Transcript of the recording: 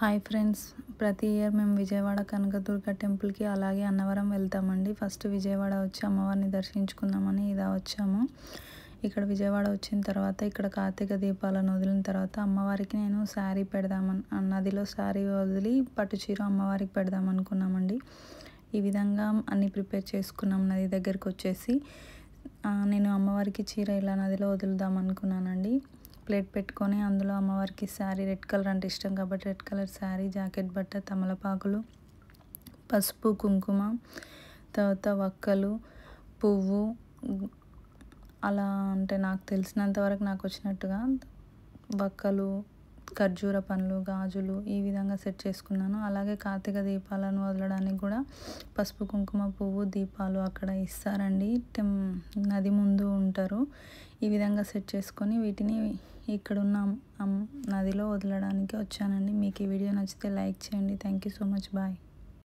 Hi friends, ప్రతి year మేము విజయవాడ కనకదుర్గ టెంపుల్కి అలాగే అన్నవరం వెళ్తామండి. ఫస్ట్ విజయవాడ వచ్చి అమ్మవారిని దర్శించుకుందామని ఇలా వచ్చాము. ఇక్కడ విజయవాడ వచ్చిన తర్వాత ఇక్కడ కార్తీక దీపాలను వదిలిన తర్వాత అమ్మవారికి నేను శారీ పెడదామని నదిలో శారీ వదిలి పట్టు చీర అమ్మవారికి పెడదాం అనుకున్నామండి. ఈ విధంగా అన్నీ ప్రిపేర్ చేసుకున్నాం. నది దగ్గరికి వచ్చేసి నేను అమ్మవారికి చీర ఇలా నదిలో వదులుదాం అనుకున్నానండి. ప్లేట్ పెట్టుకొని అందులో అమ్మవారికి శారీ, రెడ్ కలర్ అంటే ఇష్టం కాబట్టి రెడ్ కలర్ శారీ, జాకెట్ బట్ట, తమలపాకులు, పసుపు, కుంకుమ, తర్వాత వక్కలు, పువ్వు, అలా అంటే నాకు తెలిసినంత వరకు నాకు వచ్చినట్టుగా వక్కలు, ఖర్జూర పండ్లు, గాజులు ఈ విధంగా సెట్ చేసుకున్నాను. అలాగే కార్తీక దీపాలను వదలడానికి కూడా పసుపు, కుంకుమ, పువ్వు, దీపాలు అక్కడ ఇస్తారండి. నది ముందు ఉంటారు. ఈ విధంగా సెట్ చేసుకొని వీటిని ఇక్కడున్న నదిలో వదలడానికి వచ్చానండి. మీకు ఈ వీడియో నచ్చితే లైక్ చేయండి. Thank you so much. Bye.